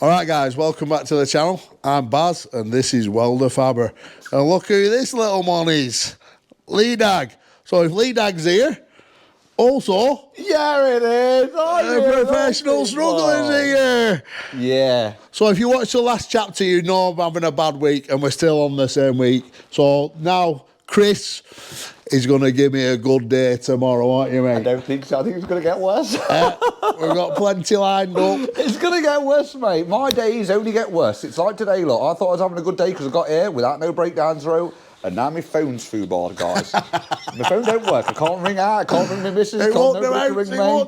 Alright guys, welcome back to the channel. I'm Baz and this is WELDERFABBER. And look who this little man is. Lee Dag. So if Lee Dag's here, also... Yeah, it is. A professional struggler's here. Yeah. So if you watched the last chapter, you know I'm having a bad week and we're still on the same week. So now Chris is going to give me a good day tomorrow, aren't you, mate? I don't think so. I think it's going to get worse. We've got plenty lined up. It's going to get worse, mate. My days only get worse. It's like today, look. I thought I was having a good day because I got here without no breakdowns through. And now my phone's foobarred, guys. My phone don't work. I can't ring out. I can't ring my missus. It won't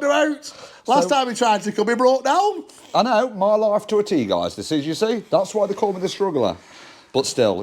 do out. Last time he tried to come, he broke down. I know. My life to a T, guys. This is, you see. That's why they call me the struggler. But still,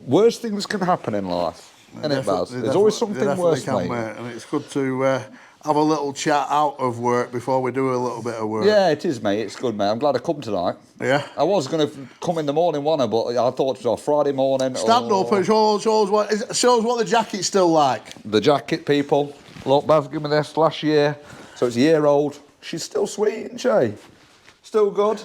worse things can happen in life. Isn't it, Baz? There's always something worse, mate. And it's good to have a little chat out of work before we do a little bit of work. Yeah, it is, mate. It's good, mate. I'm glad I come tonight. Yeah. I was going to come in the morning, but I thought it was a Friday morning. Stand up and shows what the jacket's still like. The jacket, people. Look, Baz gave me this last year, so it's a year old. She's still sweet, isn't she? Still good.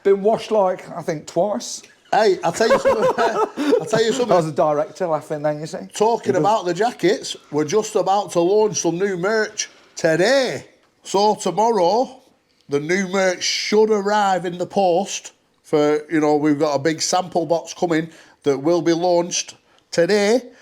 Been washed like, I think, twice. Hey, I'll tell you something. I was a director laughing then, you see. Talking about the jackets, we're just about to launch some new merch today. So tomorrow, the new merch should arrive in the post for, we've got a big sample box coming that will be launched today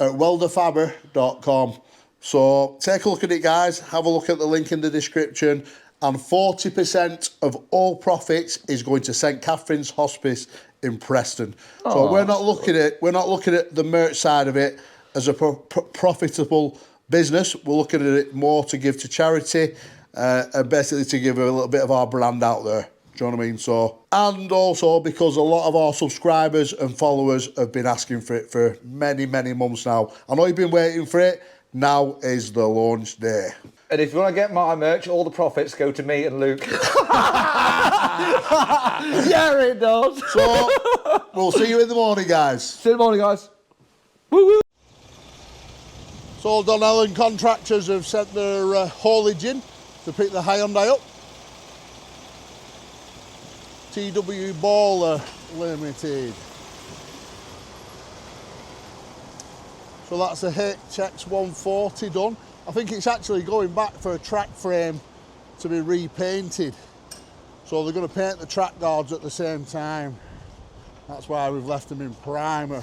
at WELDERFABBER.com. So take a look at it, guys. Have a look at the link in the description. And 40% of all profits is going to St. Catherine's Hospice in Preston. So we're not looking at the merch side of it as a profitable business. We're looking at it more to give to charity and basically to give a little bit of our brand out there. Do you know what I mean? So, and also because a lot of our subscribers and followers have been asking for it for many, many months now. I know you've been waiting for it. Now is the launch day. And if you want to get my merch, all the profits go to me and Luke. Yeah, it does. So, we'll see you in the morning, guys. See you in the morning, guys. Woo woo. So, Donnellan contractors have sent their haulage in to pick the Hyundai up. TW Baller Limited. So that's a HX 140 done. I think it's actually going back for a track frame to be repainted. So they're going to paint the track guards at the same time. That's why we've left them in primer.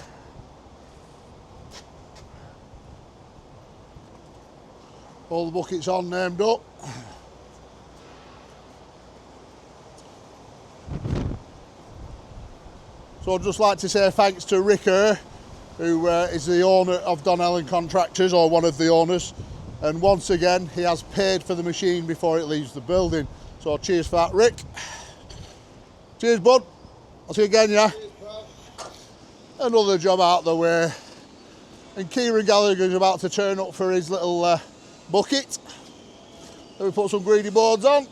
All the buckets on, named up. So I'd just like to say thanks to Rick Err, who is the owner of Donnellan Contractors, or one of the owners. And once again, he has paid for the machine before it leaves the building. So cheers for that, Rick. Cheers, bud. I'll see you again, yeah? Cheers, another job out the way. And Kieran Gallagher's about to turn up for his little bucket. Then we put some greedy boards on.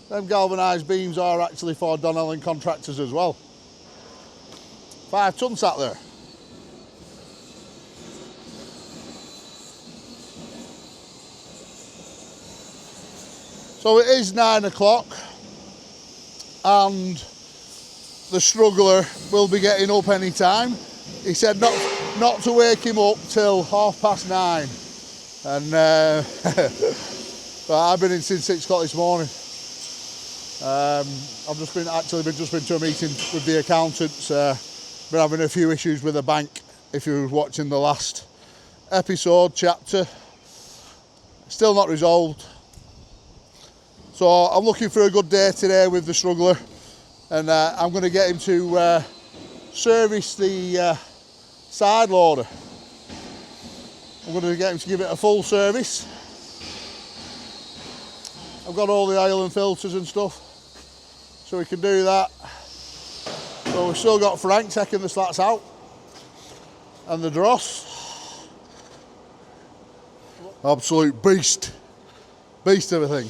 Them galvanised beams are actually for Donnellan Contractors as well. 5 tonnes sat there. So it is 9 o'clock and the struggler will be getting up any time. He said not to wake him up till 9:30. And but I've been in since 6 o'clock this morning. I've just been to a meeting with the accountants. Been having a few issues with the bank. If you were watching the last episode chapter, still not resolved. So I'm looking for a good day today with the struggler, and I'm going to get him to service the side loader. I'm going to get him to give it a full service. I've got all the oil and filters and stuff, so we can do that. So we've still got Frank taking the slats out, and the dross. Absolute beast everything.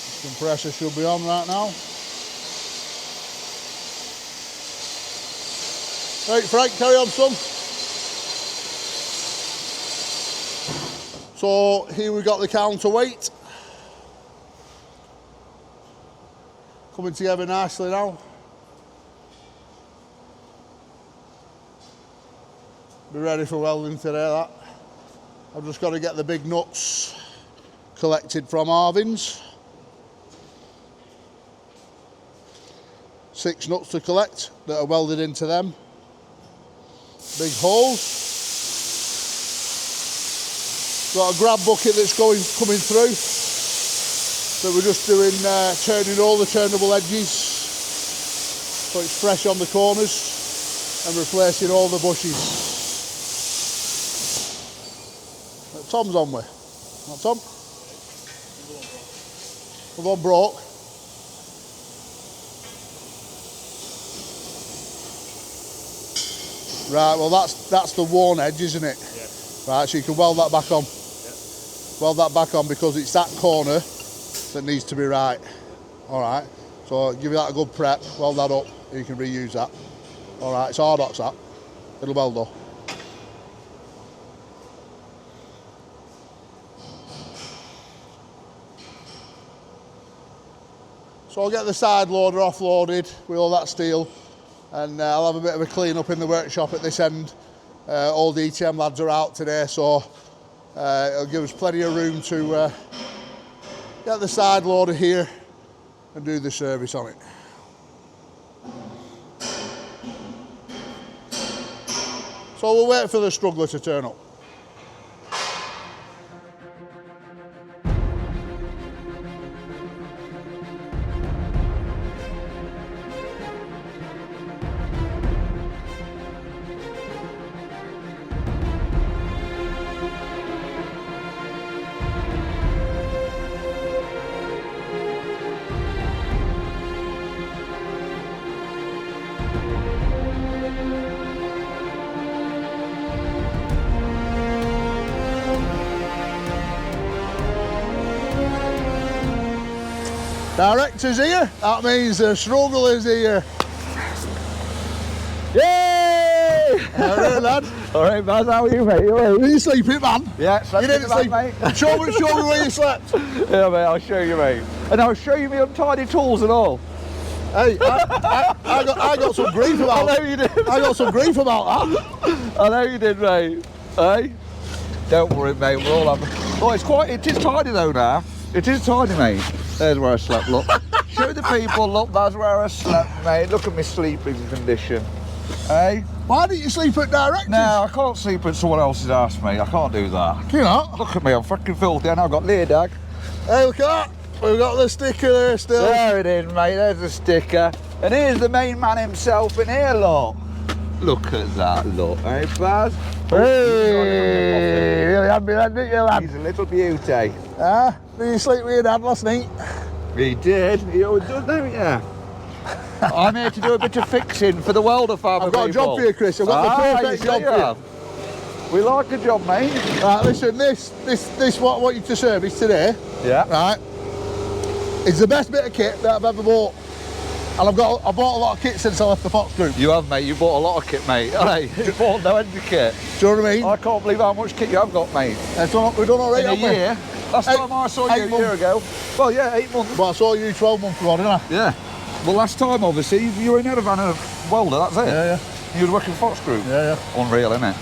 This compressor should be on right now. Right, Frank, carry on, son. So here we've got the counterweight. Coming together nicely now. Be ready for welding today, that. I've just got to get the big nuts collected from Arvin's. 6 nuts to collect that are welded into them. Big holes. Got a grab bucket that's coming through. So we're just doing turning all the turnable edges so it's fresh on the corners and replacing all the bushes. Tom's on with. Not Tom? We've got broke. Right, well that's the worn edge, isn't it? Yeah. Right, so you can weld that back on. Yeah. Weld that back on because it's that corner that needs to be right. Alright, so give you that a good prep, weld that up, you can reuse that. Alright, it's Hardox that. It'll weld though. So I'll get the side loader offloaded with all that steel and I'll have a bit of a clean up in the workshop at this end. All the ETM lads are out today, so it'll give us plenty of room to get the side loader here and do the service on it. So we'll wait for the struggler to turn up. Director's here, that means the struggle is here. Yay! Alright, lad. Alright, Baz, how are you, mate? You all right? Are you sleeping, man? Yeah, slept You didn't sleep, mate. show me where you slept. Yeah, mate, I'll show you, mate. And I'll show you my untidy tools and all. Hey, I got some grief about I know you did. I got some grief about that. I know you did, mate. Hey? Don't worry, mate, we're all having... Oh, it is tidy though now. It is tidy, mate. There's where I slept, look. Show the people, look, that's where I slept, mate. Look at my sleeping condition. Hey? Why didn't you sleep at Director's? No, I can't sleep at someone else's house, mate. I can't do that. Can you not? Look at me, I'm fucking filthy and I've got Lear Dag. Hey, look at that. We've got the sticker there still. There it is, mate, there's the sticker. And here's the main man himself in here, look. Look at that, look. Hey, Baz? Hey, really happy then, didn't you, lad? He's a little beauty. Did you sleep with your dad last night? He did. He always does, don't you? I'm here to do a bit of fixing for the WELDERFABBER. I've got a job for you, Chris. I've got the perfect job for you. We like a job, mate. Right, listen, this what I want you to service today. Yeah. Right. It's the best bit of kit that I've ever bought. And I bought a lot of kit since I left the Fox Group. You have, mate. You bought a lot of kit, mate. Hey, you bought no end of kit. Do you know what I mean? I can't believe how much kit you have got, mate. We've done all right, In a haven't we? year. Last time I saw you a year ago. Well, yeah, 8 months. Well, I saw you 12 months ago, didn't I? Yeah. Well, last time, obviously, you were in Erevan a welder, that's it. Yeah, yeah. You were working Fox Group. Yeah, yeah. Unreal, isn't it?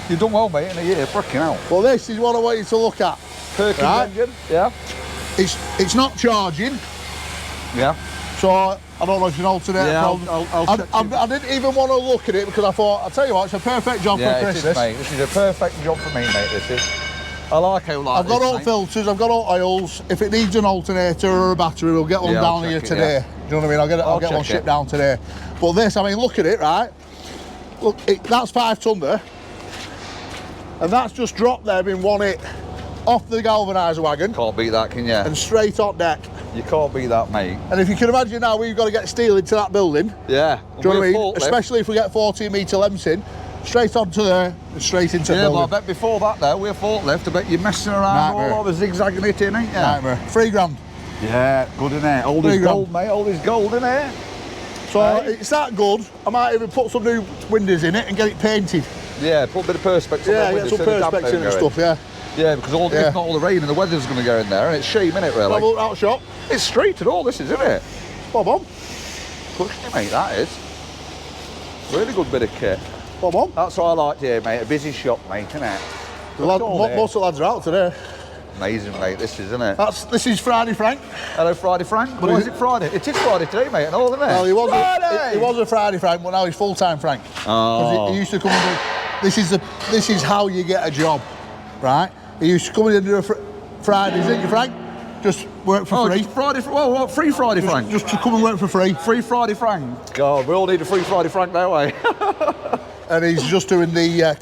You've done well, mate, in a year, freaking out. Well, this is what I want you to look at. Perkins engine, yeah. It's not charging, Yeah. so I don't know if it's an alternator Yeah, problem. I didn't even want to look at it because I thought, I'll tell you what, it's a perfect job Yeah, for it Christmas. is, mate. This is a perfect job for me, mate, this is. I like how I've got all filters, I've got all oils. If it needs an alternator or a battery, we'll get one down here today. Do you know what I mean? I'll get one shipped down today. But this, I mean, look at it, right? Look, that's 5 tonne there. And that's just dropped there in one hit off the galvaniser wagon. Can't beat that, can you? And straight on deck. You can't beat that, mate. And if you can imagine now, we've got to get steel into that building. Yeah. Do you know what I mean? Especially if we get 14 metre lengths in. Straight onto there, and straight into the building. Yeah, but I bet before that though, we're forklift, I bet you're messing around Nightmare. all over zigzagging it in, ain't you? Nightmare. $3 grand. Yeah, good in there. Old is gold, mate, old is gold in there. So it's that good, I might even put some new windows in it and get it painted. Yeah, put a bit of perspex on Yeah, the get windows some so the damp perspex don't in and go stuff, yeah. Yeah, because if not all the rain and the weather's going to go in there, and it's shame, innit, really? Have a look out shop. It's straight and all, this is, isn't it? Bob on. Cushy, mate, that is. Really good bit of kit. Bob on. That's what I like here, mate. A busy shop, mate, isn't it? Most of the lads are out today. Amazing, mate, this is, isn't it? This is Friday Frank. Hello, Friday Frank. Why is it Friday? It is Friday today, mate, and all, isn't it? Well, he was a Friday Frank, but now he's full-time Frank. Oh. He used to come and do, this is how you get a job, right? He used to come in and do Fridays, didn't you, Frank? Just work for free. Just Friday, what, free Friday Frank? Just to come and work for free. Free Friday Frank. God, we all need a free Friday Frank that way. And he's just doing the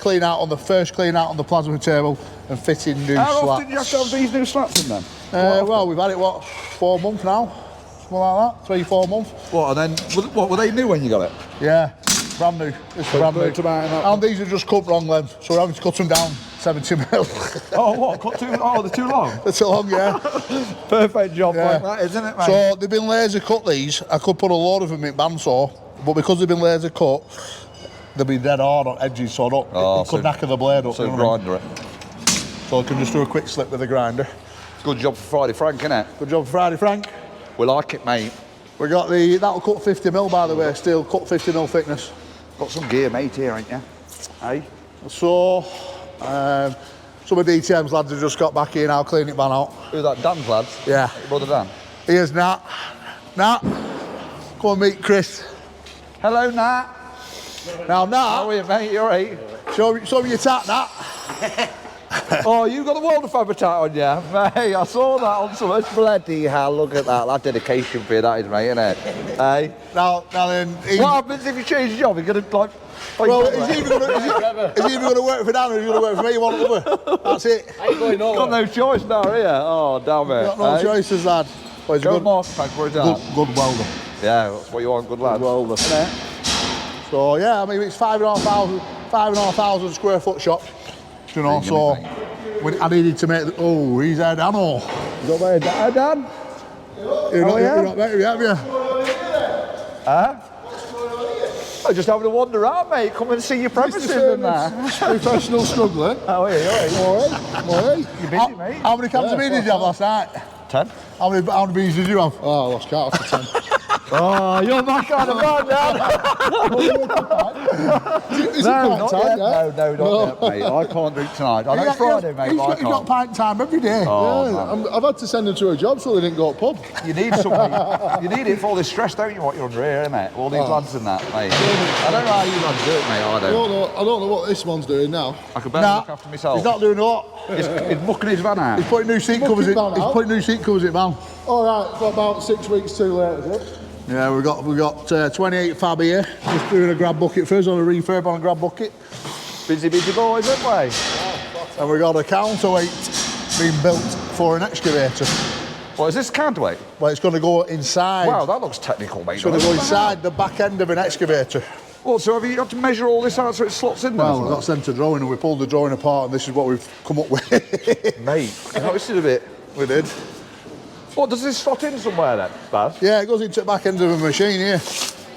first clean out on the plasma table and fitting new slats. How often do you have to have these new slats in then? Well, we've had it, 4 months now? Something like that, 3-4 months. What, and then, were they new when you got it? Yeah, brand new. It's brand new. And these have just cut wrong length, so we're having to cut them down 70 mil. Oh, what? They're too long? They're too long, yeah. Perfect job like that, isn't it, mate? So they've been laser cut these. I could put a load of them in bandsaw, but because they've been laser cut, they'll be dead hard on edges, so it could knacker the blade up. So grinder it. So I can just do a quick slip with the grinder. Good job for Friday Frank, innit? Good job for Friday Frank. We like it, mate. We got that'll cut 50 mil, by the way, steel, cut 50 mil thickness. Got some gear, mate, here, ain't you? Hey? So, some of DTM's lads have just got back here now, cleaning it van out. Who's that, Dan's lads? Yeah. Your brother Dan? Here's Nat. Nat, come and meet Chris. Hello, Nat. Now, Nat. How are you, mate? You all right? Show me your tat, Nat. Oh, you got the WELDERFABBER tat on, yeah? Mate, I saw that on something. Bloody hell, look at that. That's dedication for you, that is, mate, isn't it? Hey? Now then... What happens if you change your job? You're going to, like... Well, is he even going to work for Dan or is he going to work for me? You want another? That's it. Got no choice now, here. Oh, damn it. Got no choices, lad. Well, he's Go Mark, thank for that. Good welder. Yeah, that's what you want, good lad. Good welder. So, yeah, I mean, it's 5,500 square foot shop. You know, so I needed to make. He's there, Dan. You got better, Dan? You're not better, have you? Huh? I'm just having a wander around, mate. Come and see your premises and that. Professional struggler. How are you? All right. You busy, mate? How many cans of beer did you have last night? 10. How many beers did you have? Oh, I lost count after 10. Oh, you're my kind of man, Dan. No, not yet, mate. I can't drink tonight. I know it's Friday, mate, but I can't. You've got pint time every day. I've had to send them to a job so they didn't go to pub. You need something. You need it for all this stress, don't you, what you're under here, innit? All these lads and that, mate. I don't know how you lads do it, mate, I don't. I don't know what this one's doing now. I could better look after myself. He's not doing a lot. He's mucking his van out. He's putting new seat covers in. He's putting new seat covers in, man. All right, got about 6 weeks too late, is it? Yeah, we got 28 fab here. Just doing a grab bucket first, on a refurb on a grab bucket. Busy boys, aren't we? And we got a counterweight being built for an excavator. What is this, counterweight? Well, it's going to go inside. Wow, that looks technical, mate. It's going to go inside the back end of an excavator. Well, so have you got to measure all this out so it slots in there? Well, we got sent a drawing and we pulled the drawing apart and this is what we've come up with. Mate, this is a bit... We did. What, does this slot in somewhere then, Baz? Yeah, it goes into the back end of a machine here.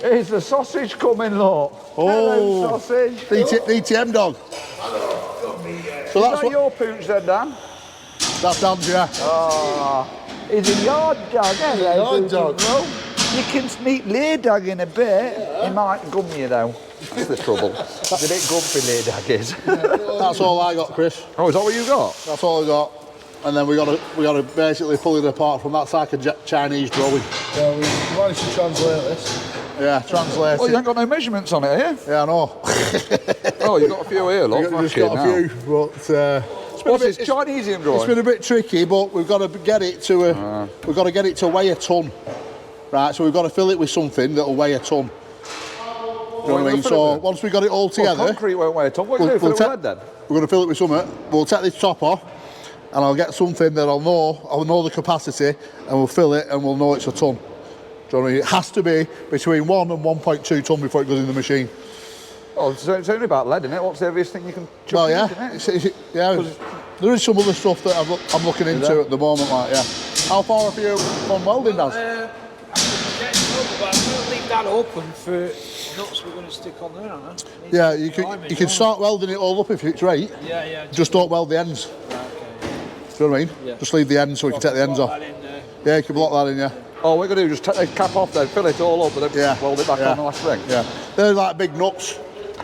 Is the sausage coming, look? Hello, sausage. DTM dog. So is that your pooch then, Dan? That's Dan's, yeah. He's a yard dog, hello, Yard dog. You can sneak lay dog in a bit. He might gum you though. That's the trouble. It's a bit gumpy, lay dog is. That's all I got, Chris. Oh, is that what you got? That's all I got. And then we got to basically pull it apart from that like a Chinese drawing. Yeah, we managed to translate this. Yeah, translate Oh, it. you ain't got no measurements on it, here? Yeah, I know. Oh, you got a few here, look. We've just got a few, but what's this Chinesian drawing? It's been a bit tricky, but we've got to get it to we've got to get it to weigh a ton, right? So we've got to fill it with something that'll weigh a ton. You know what I mean? So once we got it all together, well, concrete won't weigh a ton. What are you going to fill it with lead then? We're going to fill it with something. We'll take this top off, and I'll get something that I'll know the capacity, and we'll fill it, and we'll know it's a ton. Do you know what I mean? It has to be between 1 and 1.2 ton before it goes in the machine. Oh, so it's only about lead, isn't it? What's the heaviest thing you can chuck Well, in, yeah. isn't it? Yeah. There is some other stuff that I'm looking into at the moment, like, yeah. How far are you from welding, Daz? I'm getting over, but I'm going to leave that open for nuts we're going to stick on there, aren't I? Yeah, you can start welding it all up if it's right. Yeah. Just don't weld the ends. Okay. Do you know what I mean? Yeah. Just leave the ends so we can take the ends off. That in there. Yeah, you can block that in, yeah. All we're going to do is just take the cap off then, fill it all up, and then Yeah. weld it back on the last ring. Yeah. They're like big nuts.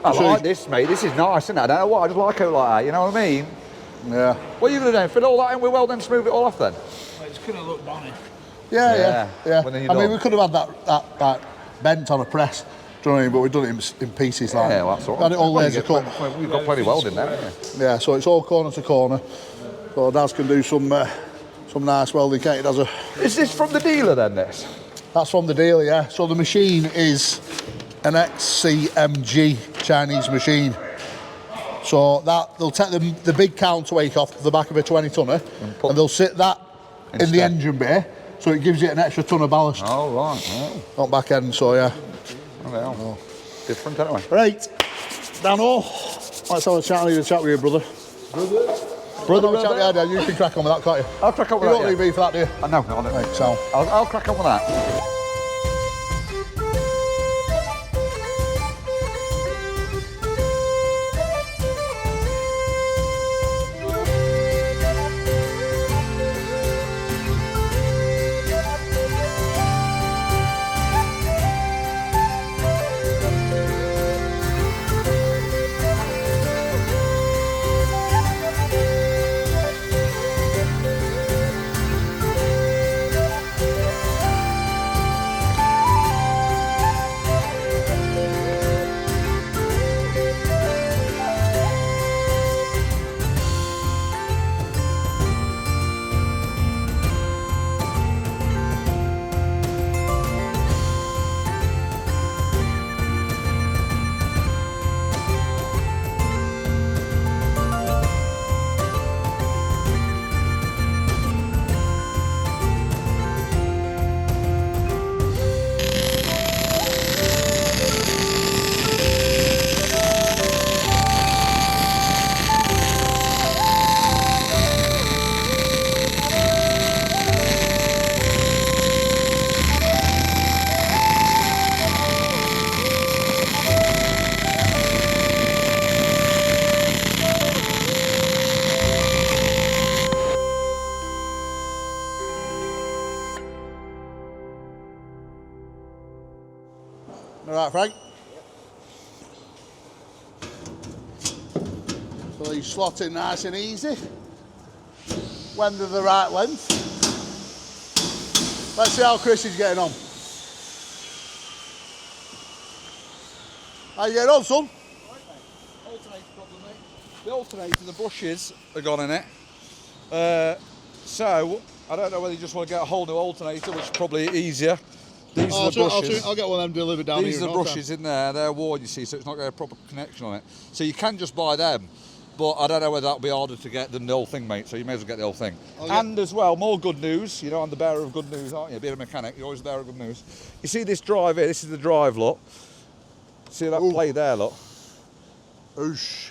I So like this, mate. This is nice, isn't it? I don't know what, I just like it like that, you know what I mean? Yeah. What are you going to do? Fill all that in with weld and smooth it all off then? Well, it's going to look bonny. Yeah. When then you're I mean, done. we could have had that bent on a press. Do you know what I mean? But we've done it in pieces like Yeah, well, that's all right. Had it all Well, laser cut. We've got plenty of welding there, haven't we? Yeah, so it's all corner to corner. So Daz can do some nice welding, can't he? Is this from the dealer then, this? That's from the dealer, yeah. So the machine is an XCMG Chinese machine. So that they'll take the big counterweight off the back of a 20 tonner and they'll sit that in the Instead. engine bay, so it gives it an extra ton of ballast. Oh, right. Not back end, so yeah. Oh. Different anyway. Right, Dano, let's have a chat with you, brother. Brother, we'll chat with you, Dad. You can crack on with that, can't you? I'll crack on with You that, don't need me for that, do you? No, I don't. Right, so. I'll crack on with that. All right, Frank. So you slot in nice and easy. When they're the right length. Let's see how Chris is getting on. How you getting on, son? Alternator problem, mate. The alternator, the brushes are gone in it. So, I don't know whether you just want to get a whole new alternator, which is probably easier. These are the brushes. I'll get one of them delivered down here. These are the brushes in there, they're worn, you see, so it's not got a proper connection on it. So you can just buy them, but I don't know whether that'll be harder to get than the whole thing, mate, so you may as well get the whole thing. And as well, more good news, you know, I'm the bearer of good news, aren't you? Being a mechanic, you're always the bearer of good news. You see this drive here, this is the drive, look. See that play there, look. Oosh.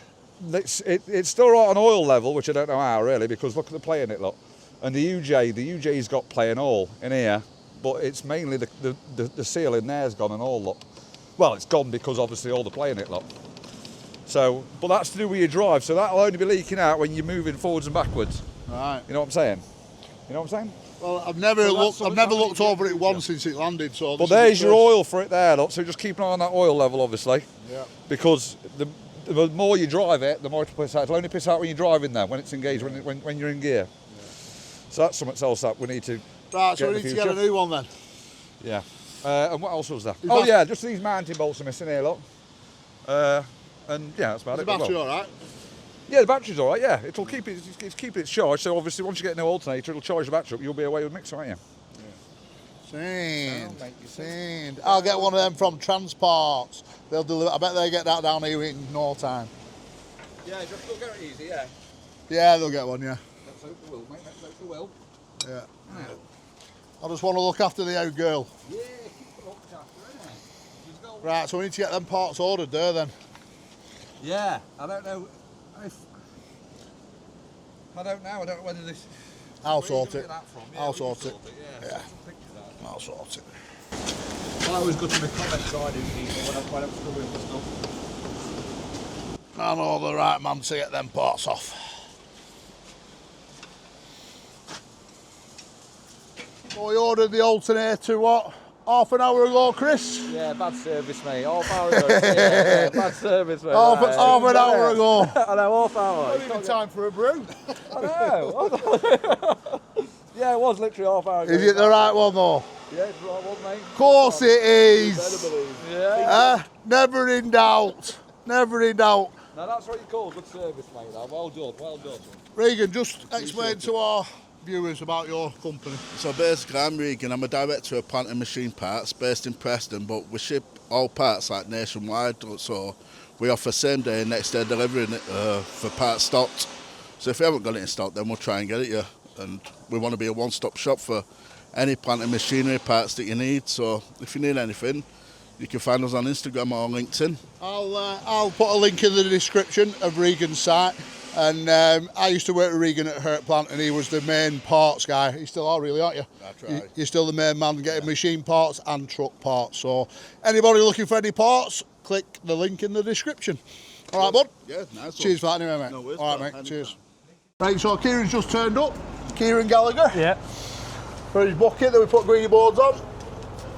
It's still right on oil level, which I don't know how, really, because look at the play in it, look. And the UJ's got play and all in here. But it's mainly the seal in there's gone and all, look. Well, it's gone because obviously all the play in it, look. So, but that's to do with your drive, so that'll only be leaking out when you're moving forwards and backwards. Right. You know what I'm saying? You know what I'm saying? Well, I've never looked over it once since it landed, so. But there's your oil for it there, look. So just keep an eye on that oil level, obviously. Yeah. Because the more you drive it, the more it'll piss out. It'll only piss out when you're driving there, when it's engaged, when you're in gear. So that's something else that we need to. Right, so we need to get a new one then. Yeah. And what else was there? Oh yeah, just these mounting bolts are missing here, look. And yeah, that's about Is it. the battery all right? Yeah, the battery's all right. Yeah, it'll keep it. It's keeping it charged. So obviously, once you get a new alternator, it'll charge the battery up. You'll be away with mixer, aren't you? Sound. I'll get one of them from Transports. They'll deliver. I bet they get that down here in no time. Yeah, just look at it easy. Yeah. Yeah, they'll get one. Yeah. Let's hope they will, mate. Let's hope they will. Yeah. I just want to look after the old girl. Yeah, keep it looked after, innit? Right, so we need to get them parts ordered there then. Yeah, I don't know whether this. I'll sort Where it. you gonna get that from? I'll we can sort it. Yeah. Yeah. Some pictures out. I'll sort it. I always go to the comments I do people when I'm struggling with stuff. I know the right man to get them parts off. So we ordered the alternator, what, half an hour ago, Chris? Yeah, bad service, mate. Half hour ago. Yeah, bad service, mate. Half an hour ago. I know, half hour. Not even time for a brew. I know. Yeah, it was literally half hour ago. Is it the right one though? Yeah, it's the right one, mate. Of course it is. Yeah. Never in doubt. Never in doubt. Now that's what you call good service, mate. Well done, well done. Regan, just explain to our viewers about your company. So basically I'm Regan, I'm a director of plant and machine parts based in Preston, but we ship all parts like nationwide, so we offer same day and next day delivery for parts stocked. So if you haven't got it in stock, then we'll try and get it you. And we want to be a one-stop shop for any plant and machinery parts that you need. So if you need anything, you can find us on Instagram or LinkedIn. I'll put a link in the description of Regan's site. And I used to work with Regan at Hurt Plant, and he was the main parts guy. You still are, really, aren't you? That's right. You're still the main man getting machine parts and truck parts. So anybody looking for any parts, click the link in the description. All right, bud? Yeah, nice one. Cheers for that anyway, mate. No worries, all right, pal. mate. Anytime. Cheers. Right, so Kieran's just turned up. Kieran Gallagher. Yeah, For his bucket that we put greeny boards on.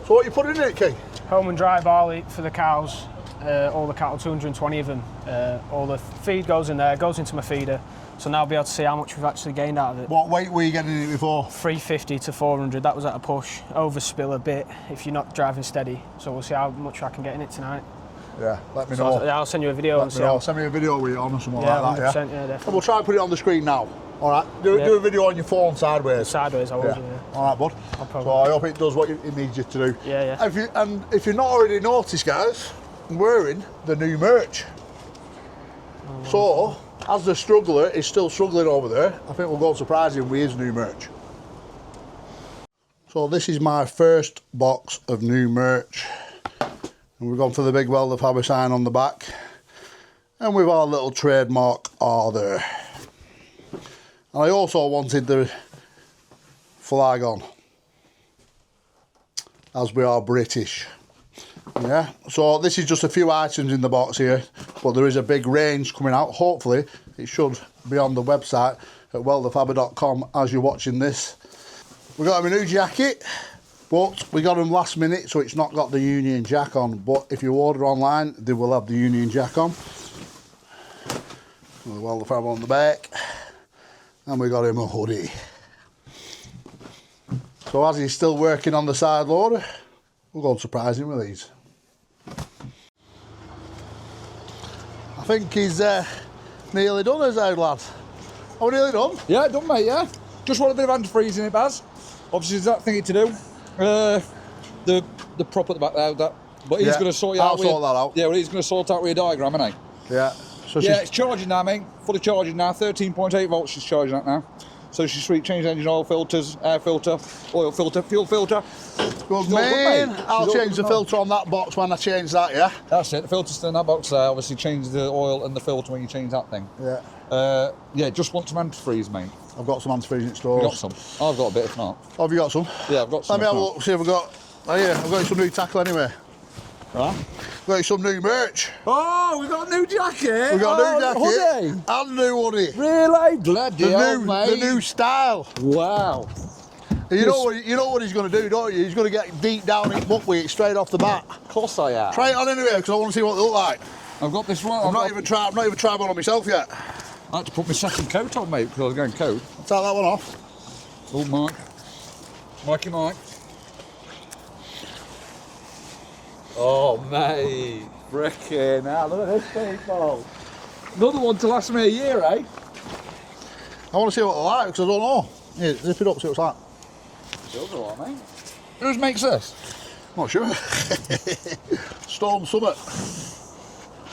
So what you putting in it, Key? home and dry barley for the cows, all the cattle, 220 of them. All the feed goes in there, goes into my feeder. So now I'll be able to see how much we've actually gained out of it. What weight were you getting in it before? 350 to 400, that was at a push. Overspill a bit if you're not driving steady. So we'll see how much I can get in it tonight. Yeah, let me So know. I'll send you a video and see how. Send me a video with it on or something Yeah, like that, 100%, yeah, And definitely. we'll try and put it on the screen now. All right, do a video on your phone sideways. Sideways, I will do, yeah. All right, bud. problem. So I hope it does what it needs you to do. Yeah, yeah. If you've not already noticed, guys, I'm wearing the new merch. So, as the struggler is still struggling over there, I think we'll go surprise him with his new merch. So this is my first box of new merch. And we've gone for the big WELDERFABBER sign on the back. And with our little trademark R there. And I also wanted the flag on, as we are British. Yeah, so this is just a few items in the box here, but there is a big range coming out. Hopefully it should be on the website at welderfabber.com as you're watching this. We got him a new jacket, but we got them last minute, so it's not got the Union Jack on. But if you order online, they will have the Union Jack on. The WELDERFABBER on the back. And we got him a hoodie. So as he's still working on the side loader, we'll go and surprise him with these. I think he's nearly done, as our lad. Are we nearly done? Yeah, done, mate, yeah. Just want a bit of antifreeze in it, Baz. Obviously, there's that thingy to do. The prop at the back there, that. But he's Yeah, going to sort it I'll out. sort that out. Yeah, well, he's going to sort out with a diagram, isn't he? Yeah. So Yeah, she's, it's charging now, mate. Fully charging now. 13.8 volts she's charging at now. So she's sweet. Change engine oil filters, air filter, oil filter, fuel filter. good good, man. mate. I'll She's all change the good, filter on that box when I change that, yeah? That's it. The filter's still in that box there. Obviously, change the oil and the filter when you change that thing. Yeah. Yeah, just want some antifreeze, mate. I've got some antifreeze in You got stores. some? I've got a bit, if not. Have you got some? Yeah, I've got some. Let me have a if not. look, see if I've got... Oh yeah, I've got you some new tackle anyway. Right. Got you some new merch. Oh, we got a new jacket. We got a new jacket Hoodie. and a new hoodie. Really? Bloody hell, The mate. new style. Wow. You know what he's going to do, don't you? He's going to get deep down in butt with it straight off the bat. Of course I am. Try it on anyway, because I want to see what they look like. I've got this one. I've not even tried one on myself yet. I had to put my second coat on, mate, because I was going coat. I'll take that one off. Oh, Mike. Mikey Mike. Oh, mate. Frickin' hell, look at this, people. Another one to last me a year, eh? I want to see what they like, because I don't know. Here, zip it up, see what it's like. Feels alright, mate. Who makes this? Not sure. Storm Summit.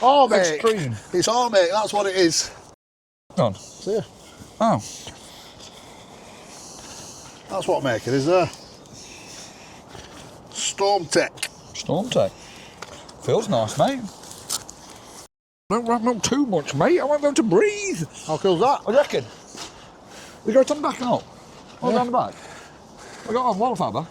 Oh, mate. Extreme. It's all, mate. That's what it is. On. See ya. Oh. That's what make it is there. Storm Tech. Storm Tech. Feels nice, mate. Don't wrap up too much, mate. I won't be able to breathe. How cool's that? I reckon. We go on the back and up. Oh, down the back. We got on WELDERFABBER.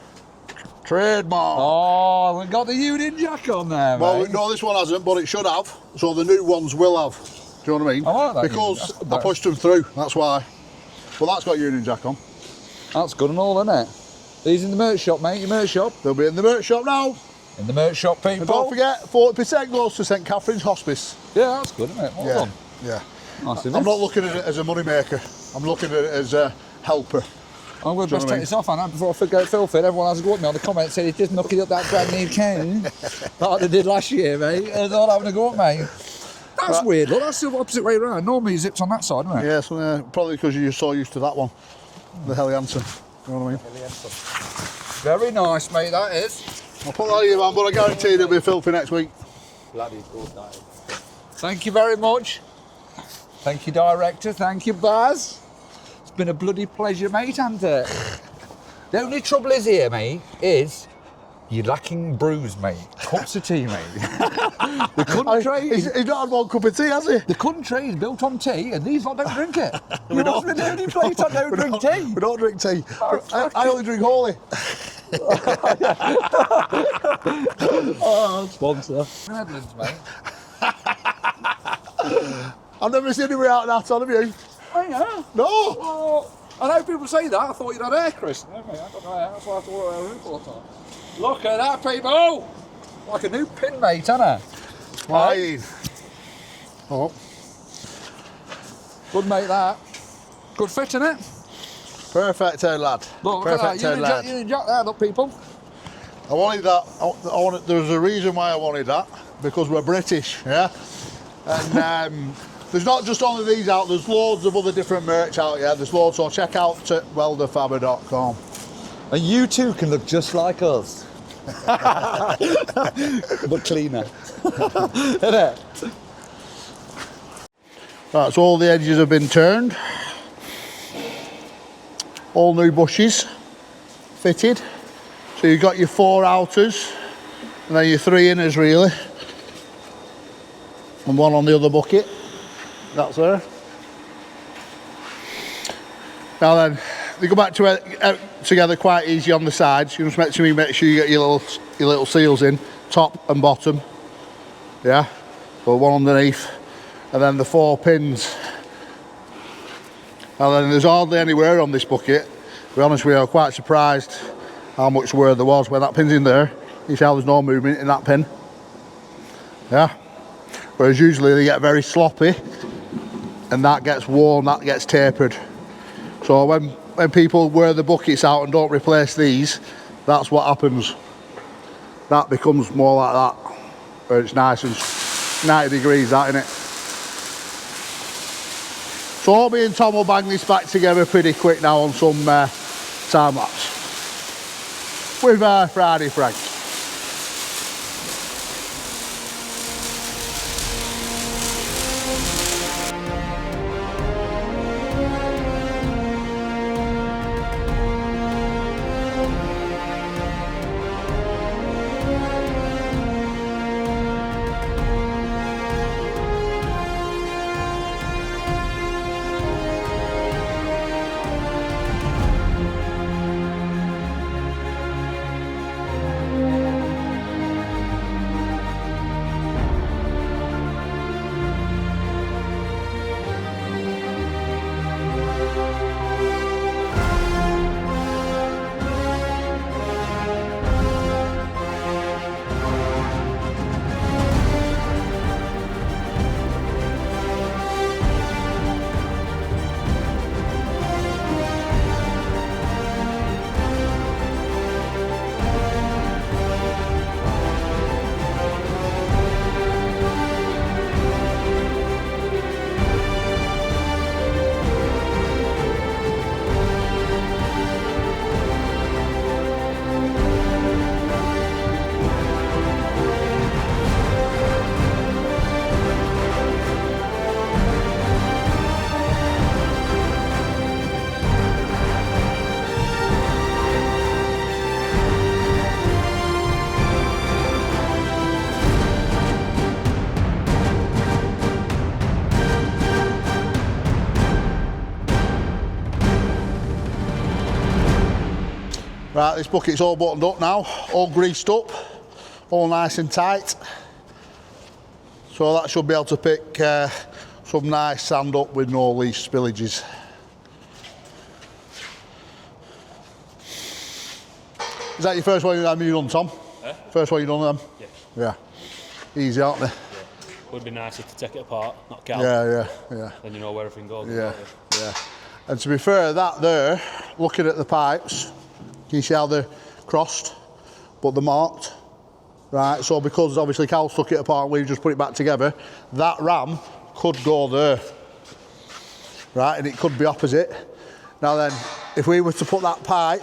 Trademark. Oh, we got the Union Jack on there, Well, mate. no, this one hasn't, but it should have. So the new ones will have. Do you know what I mean? I like that Because Union. That's I good, pushed them through. That's why. Well, that's got Union Jack on. That's good and all, isn't it? These in the merch shop, mate. Your merch shop. They'll be in the merch shop now. In the merch shop, people. And don't forget, 40% goes to St Catherine's Hospice. Yeah, that's good, isn't it? Well done. Yeah. Nice, isn't I'm it? not looking at it as a money maker. I'm looking at it as a helper. I'm going to Do you best know what I take this off, Anna, before I forget filthy. Everyone has a go at me on the comments saying he's just knocking up that brand new can like they did last year, mate. And they're all having a go at me. That's weird, look, that's the opposite way around. Normally it zips on that side, isn't it? Yeah, so, probably because you're so used to that one. The Helly Hansen. You know what I mean? Very nice, mate, that is. I'll put that in your van, but I guarantee it'll be filthy next week. Bloody good, that is. Thank you very much. Thank you, director. Thank you, Baz. It's been a bloody pleasure, mate, hasn't it? The only trouble is here, mate, is you're lacking brews, mate. Cups of tea, mate. The country He's not had one cup of tea, has he? the country is built on tea, and these lot don't drink it. You must be the only place that don't drink tea. We don't drink tea. I only drink Holy. Sponsor. Netherlands, mate. I've never seen him without that on, have you? Oh, yeah. No! Oh, I know people say that. I thought you'd had hair, Chris. No, mate, I don't know hair. That's why I have to wear a roof all the time. Look at that, people! Like a new pin, mate, ain't it? Fine. Oh, Good, mate, that. Good fit, innit? perfect head, lad. Look Perfect at that. head, lad. You didn't jack that up, people. I wanted that. There was a reason why I wanted that, because we're British, yeah? And there's not just only these out, there's loads of other different merch out, yeah? There's loads, so check out WELDERFABBER.com. And you too can look just like us. But cleaner. Isn't it? Right, so all the edges have been turned. All new bushes fitted. So you've got your 4 outers and then your 3 inners really. And one on the other bucket. That's there. Now then, they go back together quite easy on the sides. You just make sure you get your little seals in, top and bottom. Yeah, but one underneath. And then the 4 pins. And then there's hardly any wear on this bucket. To be honest with you, I'm quite surprised how much wear there was when that pin's in there. You see how there's no movement in that pin. Yeah. Whereas usually they get very sloppy and that gets worn, that gets tapered. So when people wear the buckets out and don't replace these, that's what happens. That becomes more like that, where it's nice and 90 degrees, that, innit? So me and Tom will bang this back together pretty quick now on some time lapse with Friday Frank. Right, this bucket's all buttoned up now, all greased up, all nice and tight. So that should be able to pick some nice sand up with no leaf spillages. Is that your first one you've done, Tom? First one you've done them? Yeah. Yeah. Easy, aren't they? Would be nice if to take it apart, not count. Yeah. Then you know where everything goes. Yeah. And to be fair, that there, looking at the pipes, can you see how they're crossed, but they're marked? Right, so because obviously Cal's took it apart and we've just put it back together, that ram could go there. Right, and it could be opposite. Now then, if we were to put that pipe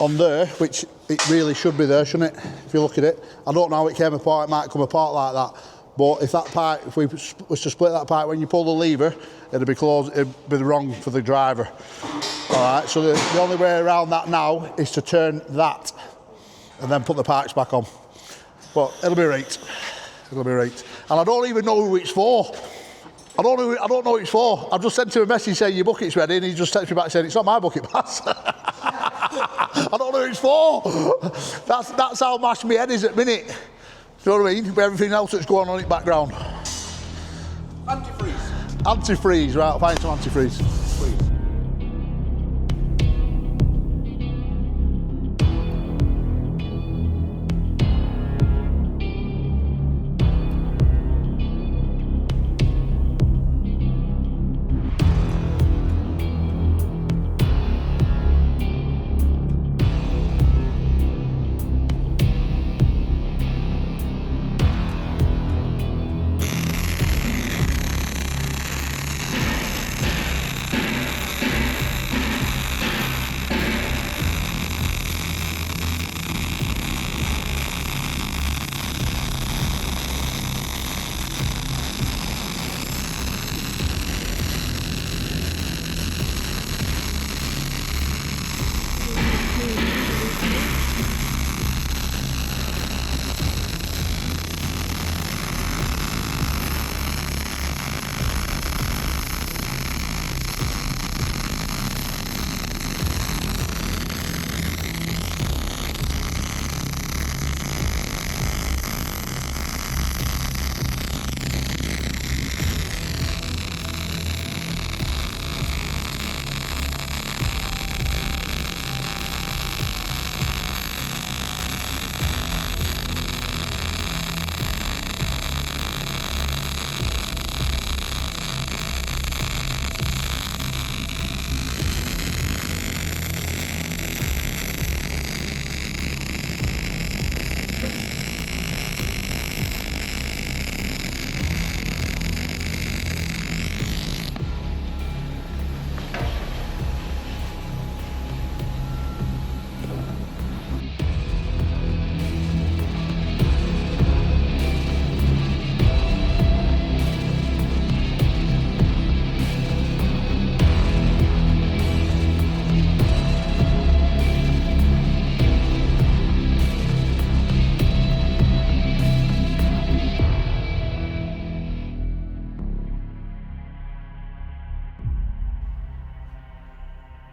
on there, which it really should be there, shouldn't it? If you look at it. I don't know how it came apart, it might come apart like that. But if that pipe, if we was to split that pipe, when you pull the lever, it'd be closed, it'd be wrong for the driver. All right, so the only way around that now is to turn that and then put the pipes back on. But it'll be right. It'll be right. And I don't even know who it's for. I don't know who it's for. I've just sent him a message saying your bucket's ready, and he just texted me back saying it's not my bucket, Bass. I don't know who it's for. That's how mashed my head is at the minute. You know what I mean? With everything else that's going on in the background. Antifreeze. Antifreeze, right, I'll find some antifreeze.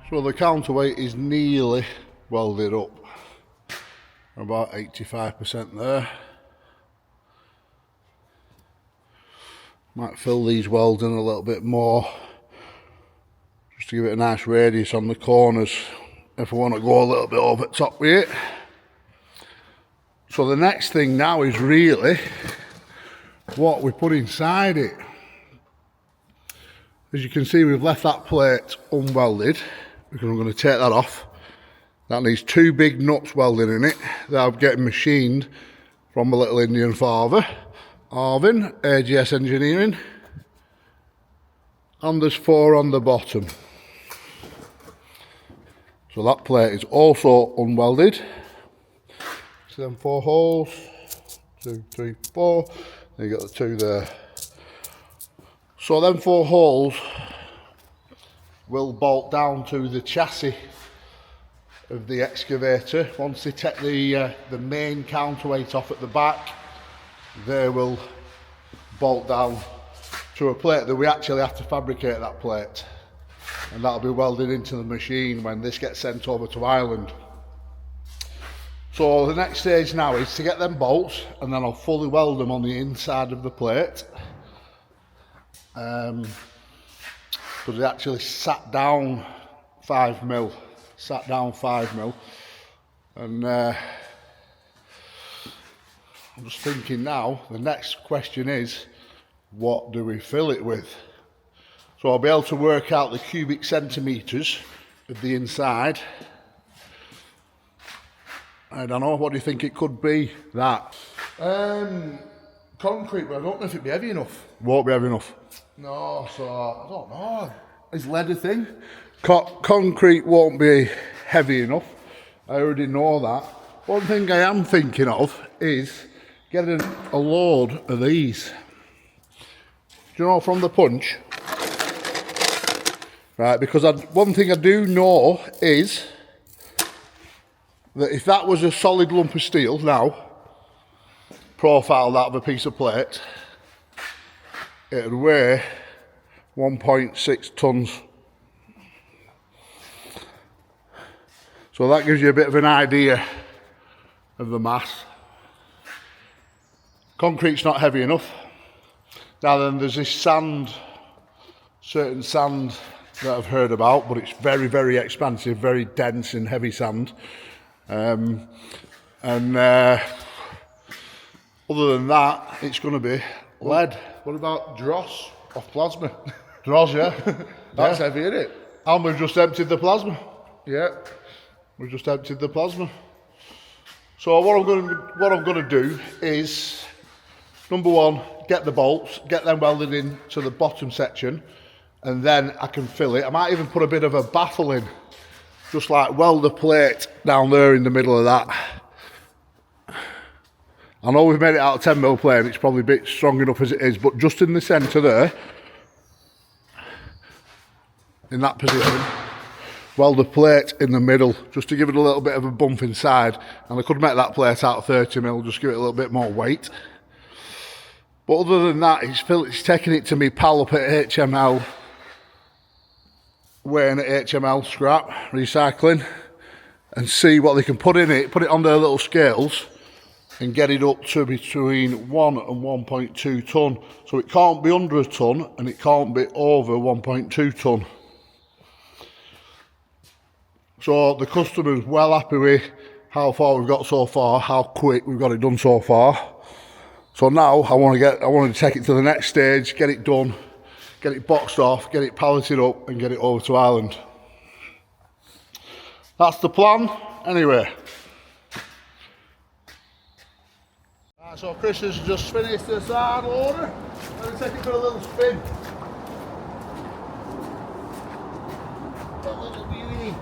So the counterweight is nearly welded up, about 85% there. Might fill these welds in a little bit more, just to give it a nice radius on the corners if I want to go a little bit over the top with it. So the next thing now is really what we put inside it. As you can see, we've left that plate unwelded because I'm going to take that off. That needs two big nuts welded in it that I'm getting machined from a little Indian father, Arvin, AGS Engineering. And there's 4 on the bottom. So that plate is also unwelded. So then 4 holes, 2, 3, 4. Then you got the 2 there. So then 4 holes will bolt down to the chassis of the excavator. Once they take the main counterweight off at the back, they will bolt down to a plate that we actually have to fabricate that plate, and that'll be welded into the machine when this gets sent over to Ireland. So the next stage now is to get them bolts, and then I'll fully weld them on the inside of the plate. Because they actually sat down 5mm, And I'm just thinking now, the next question is, what do we fill it with? So I'll be able to work out the cubic centimetres of the inside. I don't know, what do you think it could be? That? Concrete, but I don't know if it'd be heavy enough. Won't be heavy enough. No, so I don't know. Is lead a thing? Concrete won't be heavy enough. I already know that. One thing I am thinking of is getting a load of these. Do you know, from the punch? Right, because one thing I do know is that if that was a solid lump of steel now, profile that of a piece of plate, it would weigh 1.6 tons. So that gives you a bit of an idea of the mass. Concrete's not heavy enough. Now then, there's this sand, certain sand that I've heard about, but it's very, very expensive, very dense and heavy sand. Other than that, it's going to be lead. What about dross off plasma? Dross, yeah. That's heavy, isn't it? And we've just emptied the plasma. Yeah. We've just emptied the plasma. So what I'm going to do is, number one, get the bolts, get them welded in to the bottom section, and then I can fill it. I might even put a bit of a baffle in, just like weld a plate down there in the middle of that. I know we've made it out of 10mm plate, it's probably a bit strong enough as it is, but just in the centre there, in that position, weld a plate in the middle, just to give it a little bit of a bump inside. And I could make that plate out of 30mm, just give it a little bit more weight. But other than that, it's taking it to me pal up at HML, weighing at HML scrap, recycling, and see what they can put in it, put it on their little scales, and get it up to between 1 and 1.2 tonne. So it can't be under a tonne, and it can't be over 1.2 tonne. So the customer's well happy with how far we've got so far, how quick we've got it done so far. So now I want to take it to the next stage, get it done, get it boxed off, get it palleted up, and get it over to Ireland. That's the plan, anyway. Right, so Chris has just finished the side loader. Let me take it for a little spin. A little beauty.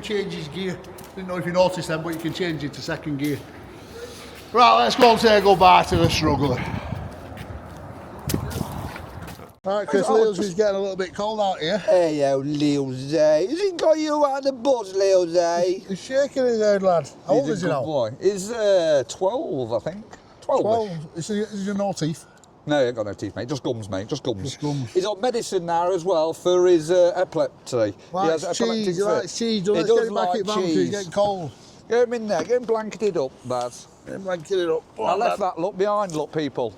Change his gear. Didn't know if you noticed them, but you can change it to second gear. Right, let's go and say goodbye to the struggler. Right, Chris, Leo's is getting a little bit cold out here. Hey, Leo Zay. Has he got you out of the buzz, Leo Zay? He's shaking his head, lad. How old is he now? Boy. He's 12, I think. 12. Is he no teeth? No, he ain't got no teeth, mate. Just gums, mate. Just gums. Just gums. He's on medicine now as well for his epilepsy. He has epileptic fit. He likes cheese. Let's get him back in van because he's getting cold. Get him in there. Get him blanketed up, Baz. Get him blanketed up. I left that look behind, look, people.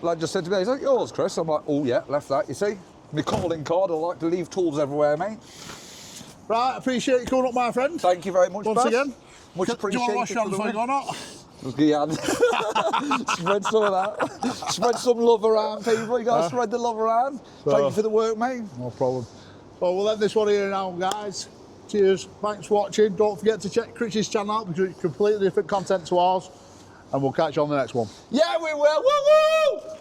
Lad just said to me, is that yours, Chris? I'm like, oh, yeah, left that, you see. My calling card, I like to leave tools everywhere, mate. Right, appreciate you coming up, my friend. Thank you very much, Once Baz. again. Much appreciated. Do you want to wash your hands before you go or not? Just get your hand. Spread some of that. Spread some love around, people. You got to spread the love around. Thank you for the work, mate. No problem. Well, we'll end this one here now, guys. Cheers. Thanks for watching. Don't forget to check Critch's channel out because it's completely different content to ours. And we'll catch you on the next one. Yeah, we will. Woo woo!